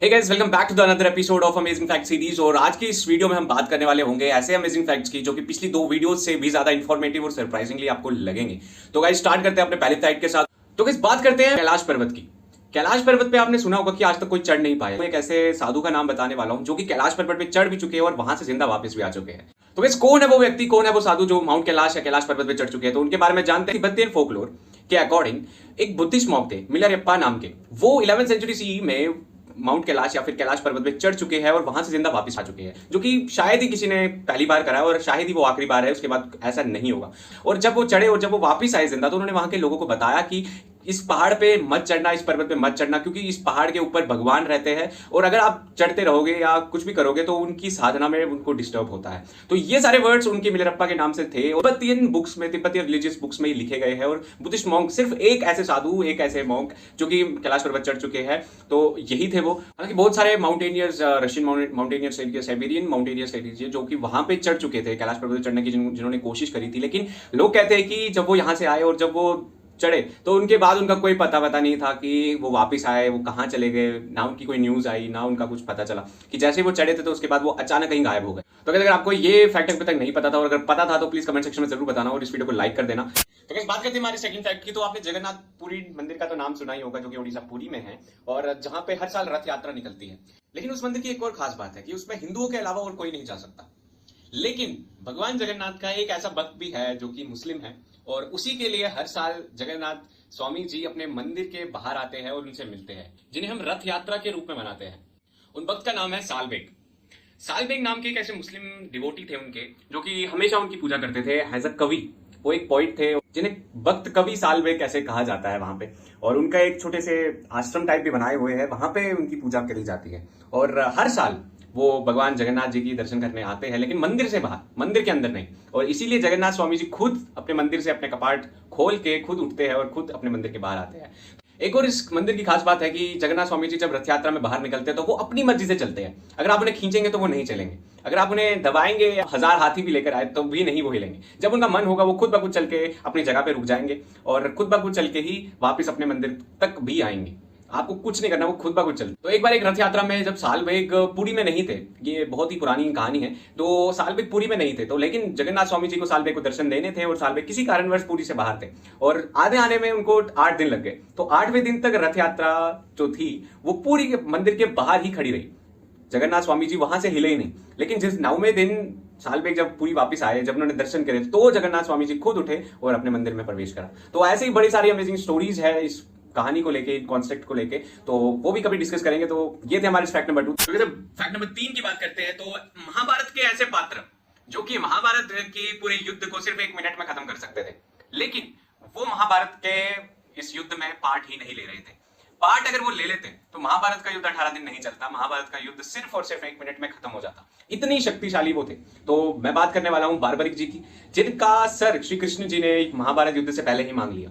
Hey guys, welcome back to the another episode of amazing fact series. और आज की इस वीडियो में हम बात करने वाले होंगे ऐसे अमेजिंग फैक्ट्स की जो कि पिछली दो वीडियोस से भी ज्यादा इंफॉर्मेटिव और सरप्राइजिंगली आपको लगेंगे। तो गाइस स्टार्ट करते हैं अपने पहले फैक्ट के साथ। तो गाइस बात करते हैं कैलाश पर्वत की। कैलाश पर्वत पे आपने सुना होगा कि आज तक कोई चढ़ नहीं पाया। एक ऐसे साधु का नाम बताने वाला हूं जो कि कैलाश पर्वत पे चढ़ भी चुके हैं और वहां से जिंदा वापस भी आ चुके हैं। तो गाइस कौन है वो व्यक्ति, कौन है वो साधु जो माउंट कैलाश या कैलाश पर्वत पे चढ़ चुके हैं? तो उनके बारे में जानते हैं। तिब्बतियन फोकलोर के अकॉर्डिंग एक बुद्धिस्ट मॉन्क थे मिलारेप्पा नाम के। वो 11वीं सेंचुरी सीई में माउंट कैलाश या फिर कैलाश पर्वत पे चढ़ चुके हैं और वहां से जिंदा वापस आ चुके हैं, जो कि शायद ही किसी ने पहली बार करा है और शायद ही वो आखिरी बार है। उसके बाद ऐसा नहीं होगा। और जब वो चढ़े और जब वो वापस आए जिंदा, तो उन्होंने वहां के लोगों को बताया कि इस पहाड़ पे मत चढ़ना, इस पर्वत पे मत चढ़ना, क्योंकि इस पहाड़ के ऊपर भगवान रहते हैं और अगर आप चढ़ते रहोगे या कुछ भी करोगे तो उनकी साधना में उनको डिस्टर्ब होता है। तो ये सारे वर्ड्स उनके मिलारेप्पा के नाम से थे और तिब्बतियन बुक्स में, तिब्बतियन रिलीजियस बुक्स में लिखे गए हैं। और बुद्धिस्ट मॉन्क सिर्फ एक ऐसे साधु, एक ऐसे मॉन्क जो कि कैलाश पर्वत चढ़ चुके हैं, तो यही थे वो। हालांकि बहुत सारे mountaineers, Russian mountaineers, Siberian mountaineers ले लीजिए, जो कि वहां पे चढ़ चुके थे कैलाश पर्वत चढ़ने की, जिन्होंने कोशिश करी थी। लेकिन लोग कहते हैं कि जब वो यहां से आए और जब वो चढ़े तो उनके बाद उनका कोई पता नहीं था कि वो वापस आए, वो कहाँ चले गए, ना उनकी कोई न्यूज आई, ना उनका कुछ पता चला कि जैसे वो चढ़े थे तो उसके बाद वो अचानक कहीं गायब हो गए। तो अगर आपको ये फैक्ट अभी तक नहीं पता था और अगर पता था तो प्लीज कमेंट सेक्शन में जरूर बताना और इस वीडियो को लाइक कर देना। तो इस बात करते हैं हमारे सेकंड फैक्ट की। तो आपने जगन्नाथ पुरी मंदिर का तो नाम सुना ही होगा, जो कि ओडिशा पुरी में है और जहां पे हर साल रथ यात्रा निकलती है। लेकिन उस मंदिर की एक और खास बात है कि उसमें हिंदुओं के अलावा और कोई नहीं जा सकता। लेकिन भगवान जगन्नाथ का एक ऐसा भक्त भी है जो कि मुस्लिम है और उसी के लिए हर साल जगन्नाथ स्वामी जी अपने मंदिर के बाहर आते हैं और उनसे मिलते हैं, जिन्हें हम रथ यात्रा के रूप में मनाते हैं। उन भक्त का नाम है सालबेग। सालबेग नाम के एक ऐसे मुस्लिम डिवोटी थे उनके, जो कि हमेशा उनकी पूजा करते थे एज अ कवि। वो एक पॉइंट थे जिन्हें भक्त कवि सालबेग ऐसे कहा जाता है वहां पे। और उनका एक छोटे से आश्रम टाइप भी बनाए हुए हैं, वहां पे उनकी पूजा करी जाती है। और हर साल वो भगवान जगन्नाथ जी की दर्शन करने आते हैं, लेकिन मंदिर से बाहर, मंदिर के अंदर नहीं। और इसीलिए जगन्नाथ स्वामी जी खुद अपने मंदिर से अपने कपाट खोल के खुद उठते हैं और खुद अपने मंदिर के बाहर आते हैं। एक और इस मंदिर की खास बात है कि जगन्नाथ स्वामी जी जब रथ यात्रा में बाहर निकलते हैं तो वो अपनी मर्जी से चलते हैं। अगर आप उन्हें खींचेंगे तो वो नहीं चलेंगे, अगर आप उन्हें दबाएंगे या 1000 हाथी भी लेकर आए तो भी नहीं वो हिलेंगे। जब उनका मन होगा वो खुद ब खुद चल के अपनी जगह पे रुक जाएंगे और खुद ब खुद चल के ही वापस अपने मंदिर तक भी आएंगे। आपको कुछ नहीं करना, वो खुद ब खुद चल। तो एक बार एक रथ यात्रा में जब सालबेग पुरी में नहीं थे, ये बहुत ही पुरानी कहानी है, तो सालबेग पुरी में नहीं थे, तो लेकिन जगन्नाथ स्वामी जी को सालबेग को दर्शन देने थे और सालबेग किसी कारणवश पुरी से बाहर थे और आने में उनको 8 दिन लग गए। तो 8वें दिन तक रथ यात्रा जो थी वो पूरी के मंदिर के बाहर ही खड़ी रही। जगन्नाथ स्वामी जी वहां से हिले ही नहीं। लेकिन जिस 9वें दिन सालबेग जब पूरी वापस आए, जब उन्होंने दर्शन करे, तो जगन्नाथ स्वामी जी खुद उठे और अपने मंदिर में प्रवेश करा। तो ऐसे ही बड़ी सारी अमेजिंग स्टोरीज है इस कहानी को लेके, कॉन्सेप्ट को लेके, तो वो भी कभी डिस्कस करेंगे। तो ये थे हमारे फैक्ट नंबर 2। तो जब फैक्ट नंबर 3 की बात करते हैं तो महाभारत के ऐसे पात्र जो कि महाभारत के पूरे युद्ध को सिर्फ 1 मिनट में खत्म कर सकते थे, लेकिन वो महाभारत के इस युद्ध में पार्ट ही नहीं ले रहे थे। पार्ट अगर वो ले लेते तो महाभारत का युद्ध 18 दिन नहीं चलता, महाभारत का युद्ध सिर्फ और सिर्फ 1 मिनट में खत्म हो जाता। इतनी शक्तिशाली वो थे। तो मैं बात करने वाला हूं बार्बरिक जी की, जिनका सर श्री कृष्ण जी ने महाभारत युद्ध से पहले ही मांग लिया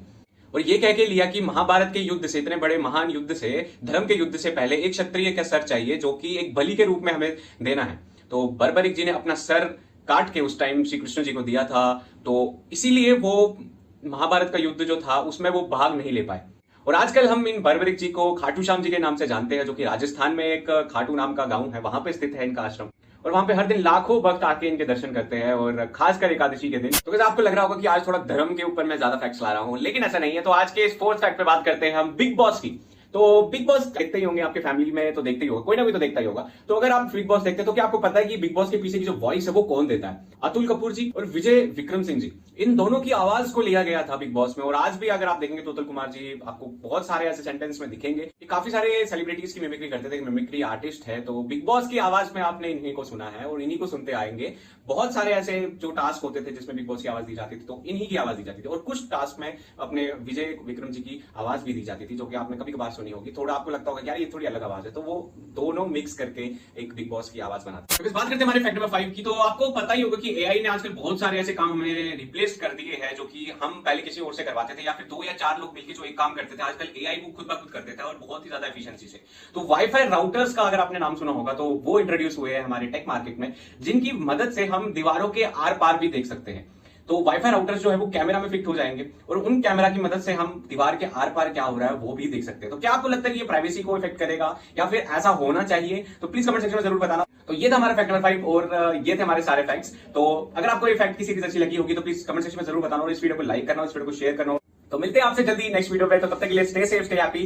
और ये कह के लिया कि महाभारत के युद्ध से, इतने बड़े महान युद्ध से, धर्म के युद्ध से पहले एक क्षत्रिय का सर चाहिए जो कि एक बलि के रूप में हमें देना है। तो बर्बरिक जी ने अपना सर काट के उस टाइम श्री कृष्ण जी को दिया था। तो इसीलिए वो महाभारत का युद्ध जो था उसमें वो भाग नहीं ले पाए। और आजकल हम इन बर्बरिक जी को खाटू श्याम जी के नाम से जानते हैं, जो कि राजस्थान में एक खाटू नाम का गांव है, वहां पे स्थित है इनका आश्रम। और वहां पे हर दिन लाखों भक्त आके इनके दर्शन करते हैं और खासकर एकादशी के दिन। तो आपको लग रहा होगा कि आज थोड़ा धर्म के ऊपर मैं ज्यादा फैक्ट्स ला रहा हूं, लेकिन ऐसा नहीं है। तो आज के इस 4th फैक्ट पे बात करते हैं हम बिग बॉस की। तो बिग बॉस देखते ही होंगे, आपके फैमिली में तो देखते ही होगा, कोई ना कोई तो देखता ही होगा। तो अगर आप बिग बॉस देखते हैं तो क्या आपको पता है कि बिग बॉस के पीछे की जो वॉइस है वो कौन देता है? अतुल कपूर जी और विजय विक्रम सिंह जी, इन दोनों की आवाज को लिया गया था बिग बॉस में। और आज भी अगर आप देखेंगे तो अतुल कुमार जी आपको बहुत सारे ऐसे सेंटेंस में दिखेंगे कि काफी सारे सेलिब्रिटीज की मिमिक्री करते थे, मिमिक्री आर्टिस्ट है। तो बिग बॉस की आवाज में आपने इन्हीं को सुना है और इन्हीं को सुनते आएंगे। बहुत सारे ऐसे जो टास्क होते थे जिसमें बिग बॉस की आवाज दी जाती थी, तो इन्हीं की आवाज दी जाती थी। और कुछ टास्क में अपने विजय विक्रम जी की आवाज भी दी जाती थी, जो कि आपने कभी कभार सुनी होगी। थोड़ा आपको लगता होगा यार ये थोड़ी अलग आवाज है, तो वो दोनों मिक्स करके एक बिग बॉस की आवाज बनाते हैं। तो बात करते हैं हमारे फैक्ट नंबर 5 की। तो आपको पता ही होगा कि एआई ने आजकल बहुत सारे ऐसे काम हमें रिप्लेस कर दिए हैं जो कि हम पहले किसी और से करवाते थे, या फिर 2 या 4 लोग मिलकर जो एक काम करते थे, आजकल एआई वो खुद ब खुद कर देता है और बहुत ही ज्यादा एफिशिएंसी से। तो वाईफाई राउटर्स का अगर आपने नाम सुना होगा तो वो इंट्रोड्यूस हुए हैं हमारे टेक मार्केट में, जिनकी मदद से हम दीवारों के आर पार भी देख सकते हैं। तो वाईफाई राउटर्स जो है वो कैमरा में फिट हो जाएंगे और उन कैमरा की मदद से हम दीवार के आर पार क्या हो रहा है वो भी देख सकते हैं। तो क्या आपको लगता है कि ये प्राइवेसी को इफेक्ट करेगा या फिर ऐसा होना चाहिए? तो प्लीज कमेंट सेक्शन में जरूर बताना। तो ये था हमारा फैक्ट नंबर 5 और ये थे हमारे सारे फैक्ट्स। तो अगर आपको ये फैक्ट की सीरीज अच्छी लगी होगी तो प्लीज कमेंट सेक्शन में जरूर बताना और इस वीडियो को लाइक करना, इस वीडियो को शेयर करना। तो मिलते हैं आपसे जल्दी नेक्स्ट वीडियो पे, तो तब तक के लिए स्टे सेफ, स्टे हैप्पी।